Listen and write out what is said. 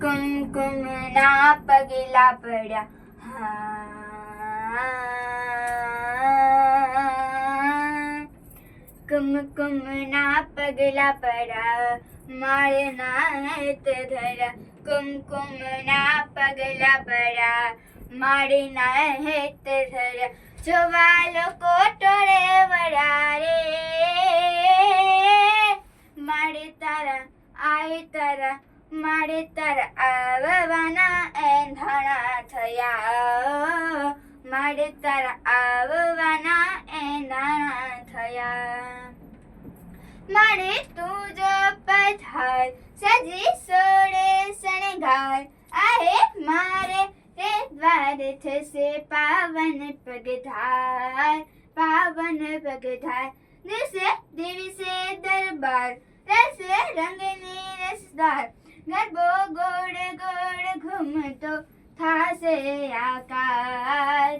કુમકુમના પગલા પડ્યા કુમકુમના પગલા પડ્યા માળના હેત ધર્યા કુમકુમના પગલા પડ્યા માળના હેત ધર્યા જોવા લોકો ટોળે વળ્યા રે માળે તારા આય તારા માળે તારા આવવાના એંધાણા થયા માળે તારા આવવાના એંધાણા થયા માળે તું જો પધાર સજી સોળે શણગાર આહે મારે તે દ્વાર થશે પાવન પગધાર દિવસે દિવસે દરબાર રસે રંગની રસદાર ગરબો ગોળ ગોળ ઘૂમતો થાશે આકાર